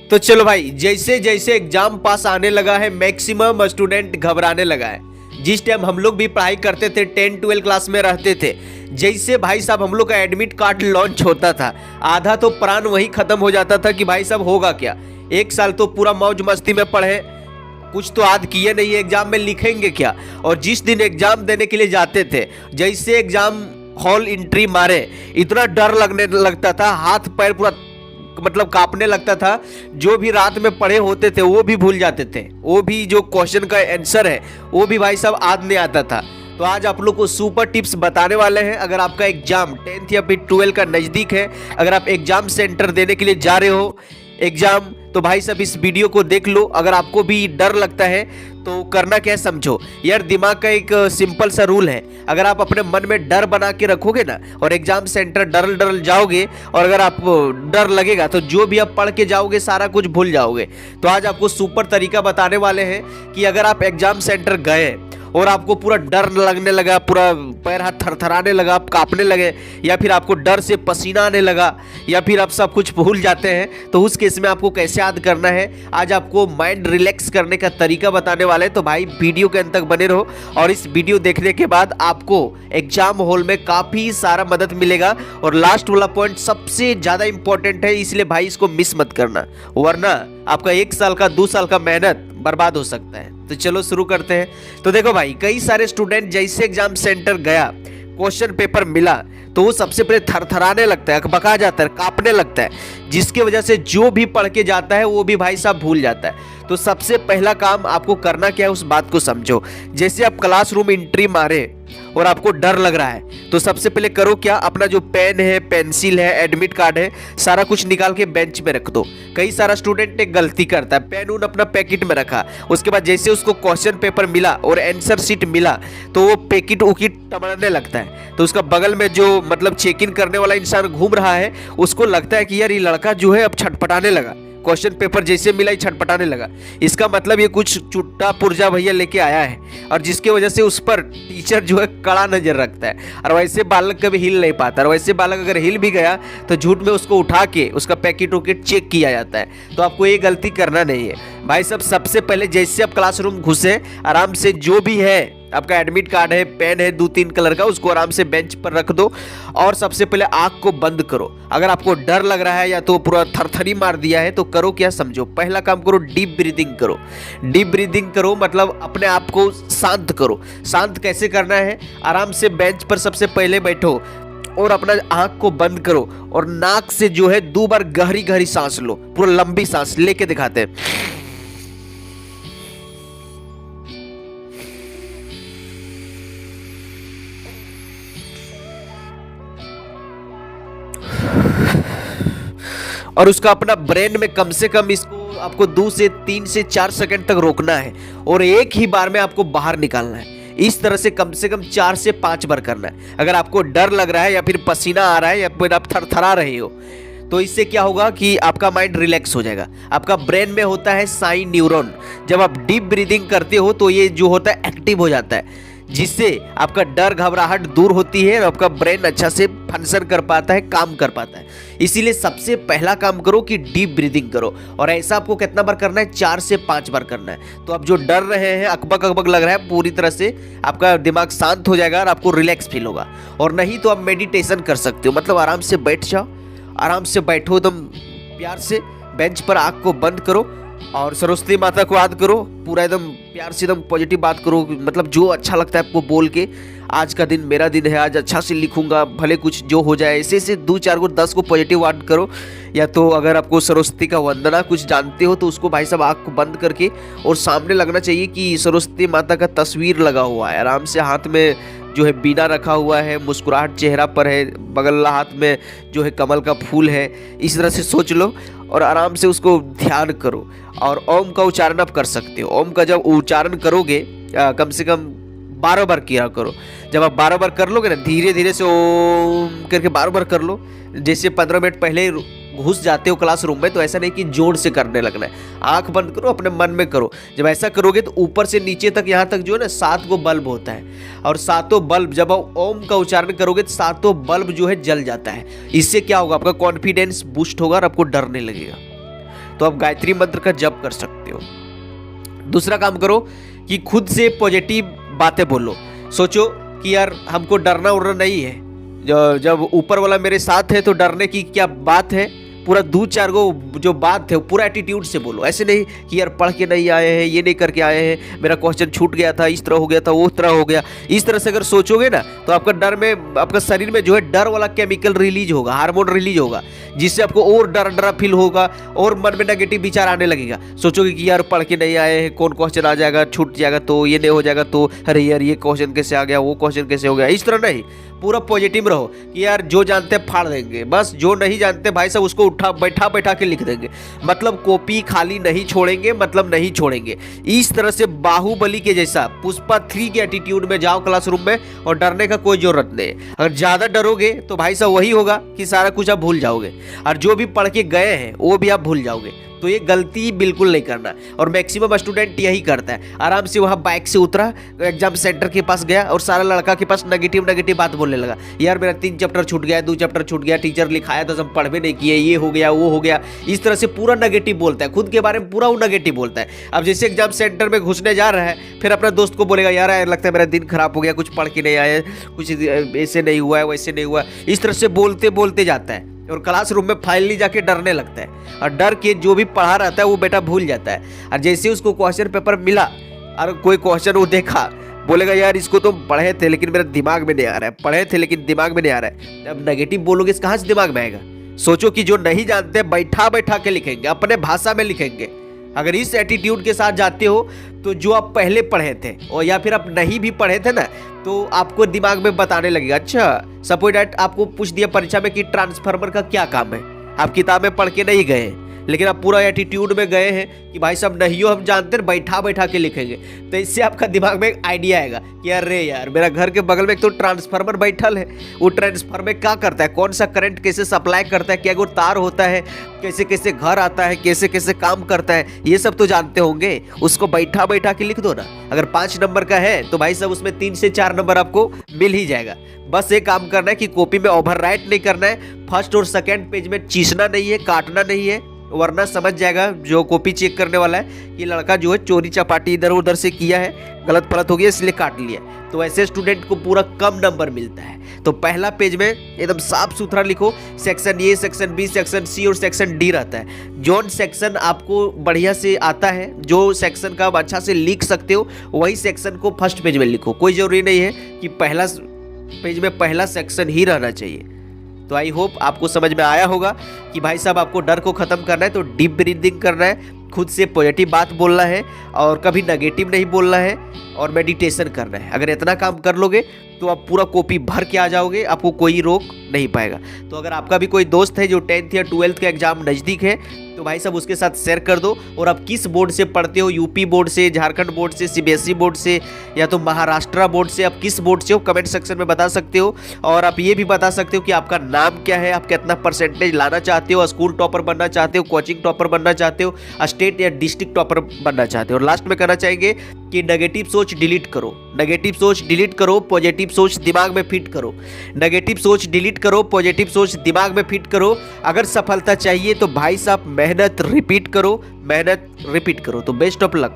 तो चलो भाई, जैसे जैसे एग्जाम पास आने लगा है मैक्सिमम स्टूडेंट घबराने लगा है। जिस टाइम हम लोग भी पढ़ाई करते थे 10-12 क्लास में रहते थे, जैसे भाई साहब हम लोग का एडमिट कार्ड लॉन्च होता था, आधा तो प्राण वही खत्म हो जाता था कि भाई साहब होगा क्या। एक साल तो पूरा मौज मस्ती में पढ़े, कुछ तो याद किए नहीं, एग्जाम में लिखेंगे क्या। और जिस दिन एग्जाम देने के लिए जाते थे, जैसे एग्जाम हॉल एंट्री मारे, इतना डर लगने लगता था, हाथ पैर पूरा मतलब कांपने लगता था। जो भी रात में पढ़े होते थे वो भी भूल जाते थे, वो भी जो क्वेश्चन का आंसर है वो भी भाई साहब याद नहीं आता था। तो आज आप लोग को सुपर टिप्स बताने वाले हैं। अगर आपका एग्जाम 10th या फिर 12 का नज़दीक है, अगर आप एग्जाम सेंटर देने के लिए जा रहे हो एग्जाम, तो भाई साहब इस वीडियो को देख लो। अगर आपको भी डर लगता है तो करना क्या है समझो यार। दिमाग का एक सिंपल सा रूल है, अगर आप अपने मन में डर बना के रखोगे ना और एग्जाम सेंटर डरल डरल जाओगे, और अगर आप डर लगेगा तो जो भी आप पढ़ के जाओगे सारा कुछ भूल जाओगे। तो आज आपको सुपर तरीका बताने वाले हैं कि अगर आप एग्जाम सेंटर गए और आपको पूरा डर लगने लगा, पूरा पैर हाथ थरथराने लगा, आप कांपने लगे, या फिर आपको डर से पसीना आने लगा, या फिर आप सब कुछ भूल जाते हैं, तो उस केस में आपको कैसे याद करना है, आज आपको माइंड रिलैक्स करने का तरीका बताने वाले हैं। तो भाई वीडियो के अंत तक बने रहो, और इस वीडियो देखने के बाद आपको एग्जाम हॉल में काफ़ी सारा मदद मिलेगा। और लास्ट वाला पॉइंट सबसे ज़्यादा इंपॉर्टेंट है, इसलिए भाई इसको मिस मत करना, वरना आपका 1 साल का 2 साल का मेहनत बर्बाद हो सकता है। तो चलो शुरू करते हैं। तो देखो भाई, कई सारे स्टूडेंट जैसे एग्जाम सेंटर गया, क्वेश्चन पेपर मिला, तो वो सबसे पहले थरथराने लगता है, अकबका जाता है, कांपने लगता है, जिसकी वजह से जो भी पढ़ के जाता है वो भी भाई साहब भूल जाता है। तो सबसे पहला काम आपको करना क्या है, उस बात को समझो। जैसे आप क्लासरूम एंट्री मारे और आपको डर लग रहा है, तो सबसे पहले करो क्या, अपना जो पेन है, पेंसिल है, एडमिट कार्ड है, सारा कुछ निकाल के बेंच पे रख दो। कई सारा स्टूडेंट एक गलती करता है, पेन उन अपना पैकेट में रखा, उसके बाद जैसे उसको क्वेश्चन पेपर मिला और आंसर शीट मिला तो वो पैकेट उकिट टमड़ने लगता है। तो उसका बगल में जो मतलब चेक इन करने वाला इंसान घूम रहा है, उसको लगता है कि यार ये लड़का जो है अब छटपटाने लगा, क्वेश्चन पेपर जैसे मिला ही छटपटाने लगा। इसका मतलब ये कुछ चुट्टा पुर्जा भैया लेके आया है, और जिसकी वजह से उस पर टीचर जो है कड़ा नजर रखता है। और वैसे बालक कभी हिल नहीं पाता, और वैसे बालक अगर हिल भी गया तो झूठ में उसको उठा के उसका पैकेट वैकेट चेक किया जाता है। तो आपको ये गलती करना नहीं है भाई साहब। सबसे पहले जैसे आप क्लासरूम घुसे, आराम से जो भी है आपका एडमिट कार्ड है, पेन है 2-3 कलर का, उसको आराम से बेंच पर रख दो, और सबसे पहले आंख को बंद करो। अगर आपको डर लग रहा है या तो पूरा थरथरी मार दिया है, तो करो क्या समझो, पहला काम करो, डीप ब्रीदिंग करो। डीप ब्रीदिंग करो मतलब अपने आप को शांत करो। शांत कैसे करना है, आराम से बेंच पर सबसे पहले बैठो और अपना आंख को बंद करो, और नाक से जो है 2 बार गहरी गहरी सांस लो, पूरा लंबी सांस लेके दिखाते हैं। और उसका अपना ब्रेन में कम से कम इसको आपको 2 से 3 से 4 सेकंड तक रोकना है, और एक ही बार में आपको बाहर निकालना है। इस तरह से कम 4 से 5 बार करना है। अगर आपको डर लग रहा है या फिर पसीना आ रहा है या फिर आप थरथरा रहे हो, तो इससे क्या होगा कि आपका माइंड रिलैक्स हो जाएगा। आपका ब्रेन में होता है साइन न्यूरॉन, जब आप डीप ब्रीदिंग करते हो तो ये जो होता है एक्टिव हो जाता है, जिससे आपका डर घबराहट दूर होती है और आपका ब्रेन अच्छा से फंक्शन कर पाता है, काम कर पाता है। इसीलिए सबसे पहला काम करो कि डीप ब्रीदिंग करो, और ऐसा आपको कितना बार करना है, 4 से 5 बार करना है। तो आप जो डर रहे हैं, अकबक अकबक लग रहा है, पूरी तरह से आपका दिमाग शांत हो जाएगा और आपको रिलैक्स फील होगा। और नहीं तो आप मेडिटेशन कर सकते हो, मतलब आराम से बैठ जाओ, आराम से बैठो, एकदम प्यार से बेंच पर आँख को बंद करो और सरस्वती माता को याद करो, पूरा एकदम प्यार से एकदम पॉजिटिव बात करो, मतलब जो अच्छा लगता है आपको बोल के, आज का दिन मेरा दिन है, आज अच्छा से लिखूंगा, भले कुछ जो हो जाए, ऐसे 2-4 को 10 को पॉजिटिव याद करो। या तो अगर आपको सरस्वती का वंदना कुछ जानते हो तो उसको भाई साहब आँख को बंद करके, और सामने लगना चाहिए कि सरस्वती माता का तस्वीर लगा हुआ है, आराम से हाथ में जो है बीना रखा हुआ है, मुस्कुराहट चेहरा पर है, बगल हाथ में जो है कमल का फूल है। इस तरह से सोच लो और आराम से उसको ध्यान करो, और ओम का उच्चारण आप कर सकते हो। ओम का जब उच्चारण करोगे कम से कम 12 बार किया करो। जब आप 12 बार कर लोगे ना, धीरे धीरे से ओम करके 12 बार कर लो। जैसे 15 मिनट पहले घुस जाते हो क्लासरूम में, तो ऐसा नहीं कि जोर से करने लगना है, आंख बंद करो, अपने मन में करो। जब ऐसा करोगे तो ऊपर से नीचे तक यहाँ तक जो है ना 7 गो बल्ब होता है, और 7 बल्ब जब आप ओम का उच्चारण करोगे तो 7 बल्ब जो है जल जाता है। इससे क्या होगा, आपका कॉन्फिडेंस बूस्ट होगा और आपको डर नहीं लगेगा। तो आप गायत्री मंत्र का जप कर सकते हो। दूसरा काम करो कि खुद से पॉजिटिव बातें बोलो। सोचो कि यार हमको डरना उड़ना नहीं है, जब ऊपर वाला मेरे साथ है तो डरने की क्या बात है। पूरा दो चार गो जो बात है वो पूरा एटीट्यूड से बोलो। ऐसे नहीं कि यार पढ़ के नहीं आए हैं, ये नहीं करके आए हैं, मेरा क्वेश्चन छूट गया था, इस तरह हो गया था, वो तरह हो गया। इस तरह से अगर सोचोगे ना तो आपका डर में, आपका शरीर में जो है डर वाला केमिकल रिलीज होगा, हार्मोन रिलीज होगा, जिससे आपको और डर डरा फील होगा और मन में नेगेटिव विचार आने लगेगा। सोचोगे कि यार पढ़ के नहीं आए हैं, कौन क्वेश्चन आ जाएगा, छूट जाएगा तो, ये नहीं हो जाएगा तो, अरे यार ये क्वेश्चन कैसे आ गया, वो क्वेश्चन कैसे हो गया। इस तरह नहीं, पूरा पॉजिटिव रहो कि यार जो जानते हैं फाड़ देंगे, बस जो नहीं जानते भाई साहब उसको उठा बैठा बैठा के लिख देंगे। मतलब कॉपी खाली नहीं छोड़ेंगे, मतलब नहीं छोड़ेंगे। इस तरह से बाहुबली के जैसा पुष्पा 3 के एटीट्यूड में जाओ क्लासरूम में, और डरने का कोई जरूरत नहीं है। अगर ज़्यादा डरोगे तो भाई साहब वही होगा कि सारा कुछ आप भूल जाओगे, और जो भी पढ़ के गए हैं वो भी आप भूल जाओगे। तो ये गलती बिल्कुल नहीं करना, और मैक्सिमम स्टूडेंट यही करता है। आराम से वहाँ बाइक से उतरा, एग्जाम सेंटर के पास गया और सारा लड़का के पास नेगेटिव बात बोलने लगा। यार मेरा 3 चैप्टर छूट गया, 2 चैप्टर छूट गया, टीचर लिखाया था सब पढ़ भी नहीं किए, ये हो गया वो हो गया। इस तरह से पूरा नेगेटिव बोलता है, खुद के बारे में पूरा वो नेगेटिव बोलता है। अब जैसे एग्जाम सेंटर में घुसने जा रहा है, फिर अपना दोस्त को बोलेगा यार लगता है मेरा दिन खराब हो गया, कुछ पढ़ के नहीं आया, कुछ ऐसे नहीं हुआ है, वैसे नहीं हुआ। इस तरह से बोलते बोलते जाता है और क्लासरूम में फाइनली जाके डरने लगता है, और डर के जो भी पढ़ा रहता है वो बेटा भूल जाता है। और जैसे उसको क्वेश्चन पेपर मिला और कोई क्वेश्चन वो देखा, बोलेगा यार इसको तो पढ़े थे लेकिन मेरे दिमाग में नहीं आ रहा है, पढ़े थे लेकिन दिमाग में नहीं आ रहा है। अब नेगेटिव बोलोगे कहाँ से दिमाग में आएगा। सोचो कि जो नहीं जानते बैठा बैठा के लिखेंगे, अपने भाषा में लिखेंगे। अगर इस एटीट्यूड के साथ जाते हो तो जो आप पहले पढ़े थे और या फिर आप नहीं भी पढ़े थे ना, तो आपको दिमाग में बताने लगेगा। अच्छा सपोज दैट आपको पूछ दिया परीक्षा में कि ट्रांसफार्मर का क्या काम है, आप किताब में पढ़ के नहीं गए, लेकिन आप पूरा एटीट्यूड में गए हैं कि भाई साहब नहीं हो हम जानते हैं, बैठा बैठा के लिखेंगे। तो इससे आपका दिमाग में एक आइडिया आएगा कि अरे यार मेरा घर के बगल में एक तो ट्रांसफार्मर बैठल है, वो ट्रांसफार्मर क्या करता है, कौन सा करंट कैसे सप्लाई करता है, क्या वो तार होता है, कैसे कैसे घर आता है, कैसे कैसे काम करता है, ये सब तो जानते होंगे। उसको बैठा बैठा के लिख दो ना। अगर 5 नंबर का है तो भाई साहब उसमें 3 से 4 नंबर आपको मिल ही जाएगा। बस एक काम करना है कि कॉपी में ओवरराइट नहीं करना है, फर्स्ट और सेकेंड पेज में चीसना नहीं है, काटना नहीं है, वरना समझ जाएगा जो कॉपी चेक करने वाला है कि लड़का जो है चोरी चपाटी इधर उधर से किया है, गलत फलत हो गया इसलिए काट लिया। तो ऐसे स्टूडेंट को पूरा कम नंबर मिलता है। तो पहला पेज में एकदम साफ सुथरा लिखो, section A, section B, section C और सेक्शन डी रहता है। जोन सेक्शन आपको बढ़िया से आता है, जो सेक्शन का आप अच्छा से लिख सकते हो, वही सेक्शन को फर्स्ट पेज में लिखो। कोई जरूरी नहीं है कि पहला पेज में पहला सेक्शन ही रहना चाहिए। तो आई होप आपको समझ में आया होगा कि भाई साहब आपको डर को ख़त्म करना है तो डीप ब्रीदिंग करना है, खुद से पॉजिटिव बात बोलना है और कभी नेगेटिव नहीं बोलना है, और मेडिटेशन करना है। अगर इतना काम कर लोगे तो आप पूरा कॉपी भर के आ जाओगे, आपको कोई रोक नहीं पाएगा। तो अगर आपका भी कोई दोस्त है जो 10th या 12th का एग्जाम नज़दीक है तो भाई साहब उसके साथ शेयर कर दो। और आप किस बोर्ड से पढ़ते हो, यूपी बोर्ड से, झारखंड बोर्ड से, सीबीएसई बोर्ड से, या तो महाराष्ट्र बोर्ड से, आप किस बोर्ड से हो कमेंट सेक्शन में बता सकते हो। और आप ये भी बता सकते हो कि आपका नाम क्या है, आप कितना परसेंटेज लाना चाहते हो, स्कूल टॉपर बनना चाहते हो, कोचिंग टॉपर बनना चाहते हो, स्टेट या डिस्ट्रिक्ट टॉपर बनना चाहते हो। और लास्ट में कहना चाहेंगे कि नेगेटिव सोच डिलीट करो, नेगेटिव सोच डिलीट करो, पॉजिटिव सोच दिमाग में फिट करो। नेगेटिव सोच डिलीट करो, पॉजिटिव सोच दिमाग में फिट करो। अगर सफलता चाहिए तो भाई साहब मेहनत रिपीट करो, मेहनत रिपीट करो। तो बेस्ट ऑफ लक।